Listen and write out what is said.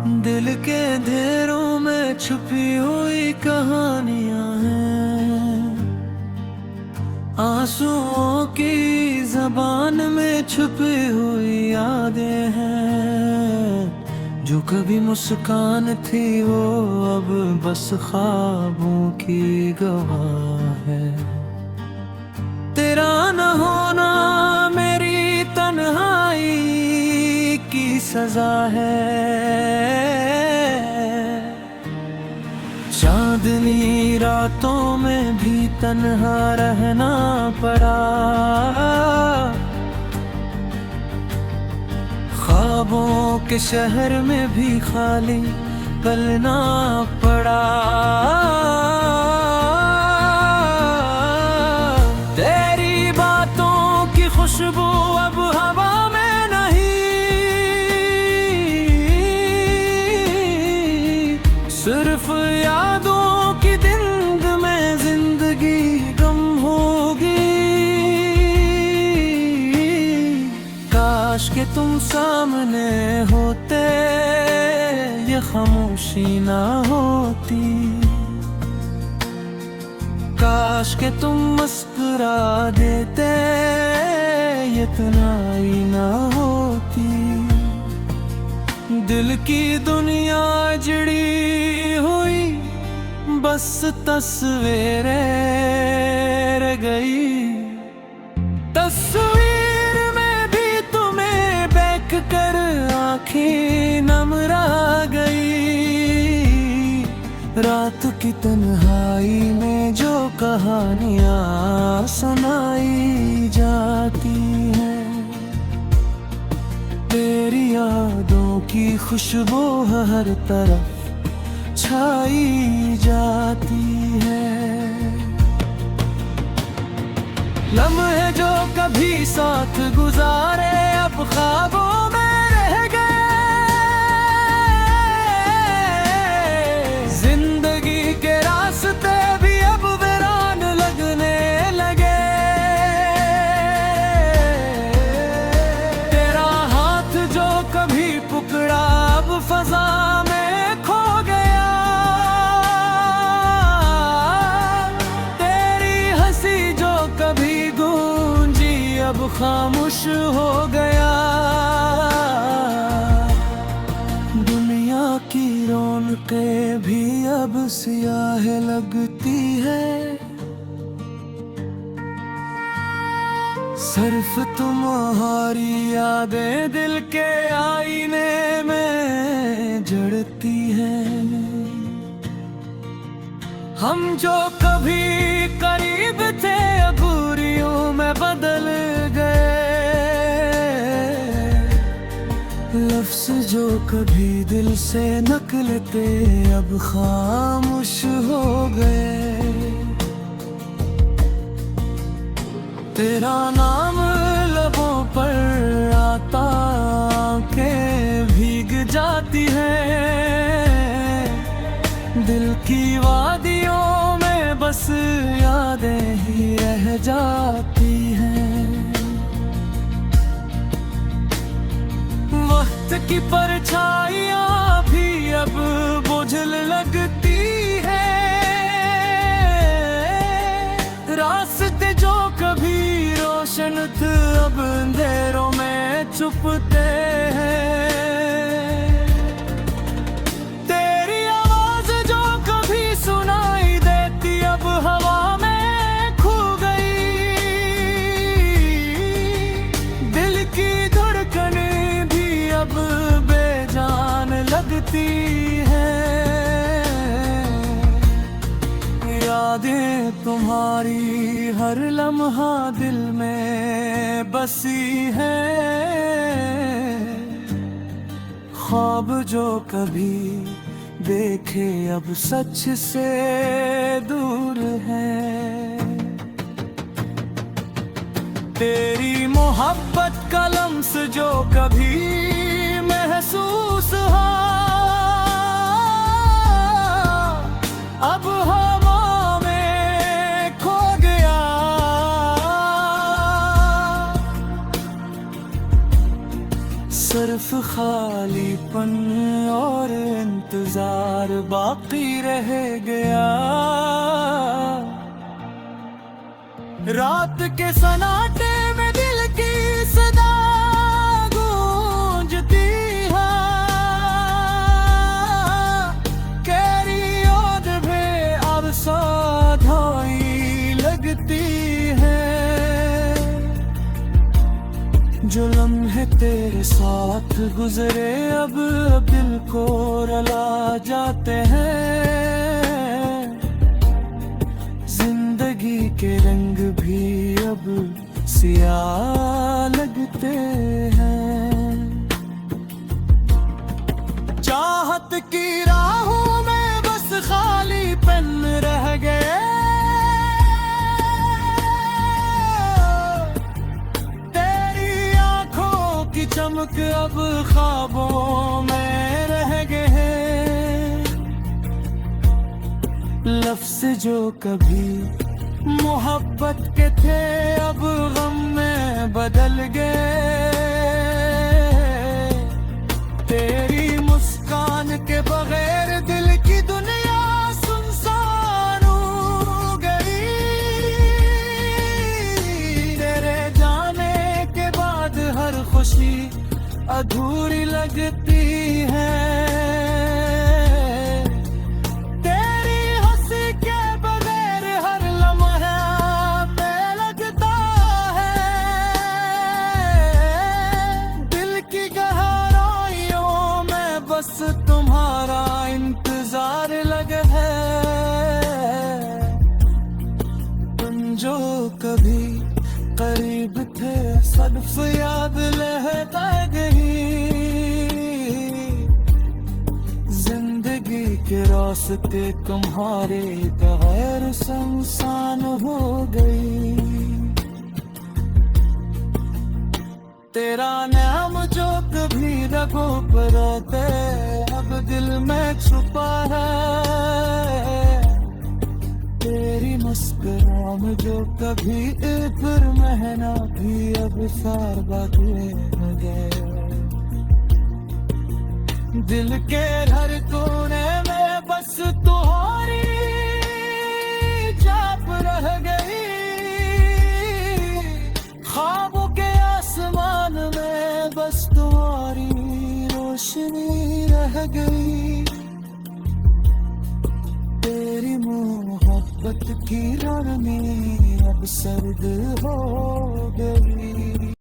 दिल के अंधेरों में छुपी हुई कहानियां हैं, आंसुओं की जबान में छुपी हुई यादें हैं। जो कभी मुस्कान थी वो अब बस ख्वाबों की गवाह है। तेरा न होना मेरी तन्हाई की सजा है। चांदनी रातों में भी तन्हा रहना पड़ा, ख्वाबों के शहर में भी खाली पलना पड़ा। तेरी बातों की खुशबू अब हवा में नहीं, सिर्फ यादों की धुंध में जिंदगी गम होगी। काश के तुम सामने होते, ये खामोशी ना होती। काश के तुम मुस्कुरा देते, ये तन्हाई ना होती। दिल की दुनिया जड़ी हुई बस तस्वीरें रह गई। तस्वीर में भी तुम्हें देख कर आँखें नम रह गई। रात की तन्हाई में जो कहानियाँ सुनाई जाती हैं, तेरी यादों की खुशबू हर तरफ छाई जाती है। लम्हे जो कभी साथ गुजारे अब ख्वाबों में रह गए। जिंदगी के रास्ते भी अब वीरान लगने लगे। तेरा हाथ जो कभी पकड़ा अब फजा में खो गया। तेरी हंसी जो कभी गूंजी अब खामोश हो गया। दुनिया की रौनकें भी अब सियाह लगती है। सिर्फ तुम्हारी यादें दिल के आईने में जड़ती हैं। हम जो कभी करीब थे दूरियों में बदल गए। लफ्ज़ जो कभी दिल से निकलते अब खामोश हो गए। तेरा नाम लबों पर आता के भीग जाती है। दिल की वादियों में बस यादें ही रह जाती हैं। वक्त की परछाइयाँ भी अब बोझल लगती है। रास्ते जो कभी रोशन थे अब अंधेरों में छुपते हैं। तेरी आवाज जो कभी सुनाई देती अब हवा में खो गई। दिल की धड़कन भी अब बेजान लगती है। यादें तुम्हारी हर लम्हा दिल में बसी है। ख्वाब जो कभी देखे अब सच से दूर है। तेरी मोहब्बत का लम्स जो कभी महसूस हुआ अब हवा में खो गया। सिर्फ खालीपन और इंतजार बाकी रह गया। रात के सन्नाटे में दिल की सदा गूंजती है, कैरी याद भी अब साधाई लगती है। जो लम्हे तेरे साथ गुजरे अब दिल को रुला जाते हैं। जिंदगी के रंग भी अब सियाह लगते हैं। चाहत की राहों में बस खाली पन रह गए। चमक अब ख्वाबों में रह गए हैं। लफ्ज़ जो कभी मोहब्बत के थे अब गम में बदल गए। तेरी मुस्कान के बगैर दिल की दुनिया सुनसान हो गई। तेरे जाने के बाद हर खुशी अधूरी लगती है। तेरी हंसी के बगैर हर लम्हा में लगता है। दिल की गहराइयों में बस तुम्हारा इंतजार लगा है। तुम जो कभी करीब थे सल्फ याद लहता गई। जिंदगी के रास्ते तुम्हारे बगैर सुनसान हो गई। तेरा नाम जो कभी रगों पर आते अब दिल में छुपा है। तेरी मुस्कुराहट जो कभी इधर महना भी अब सार बातें गए। दिल के हर कोने में बस तुम्हारी छाप रह गई। ख्वाबों के आसमान में बस तुम्हारी रोशनी रह गई। तेरी मोहब्बत की रानी अब सर्द हो गई।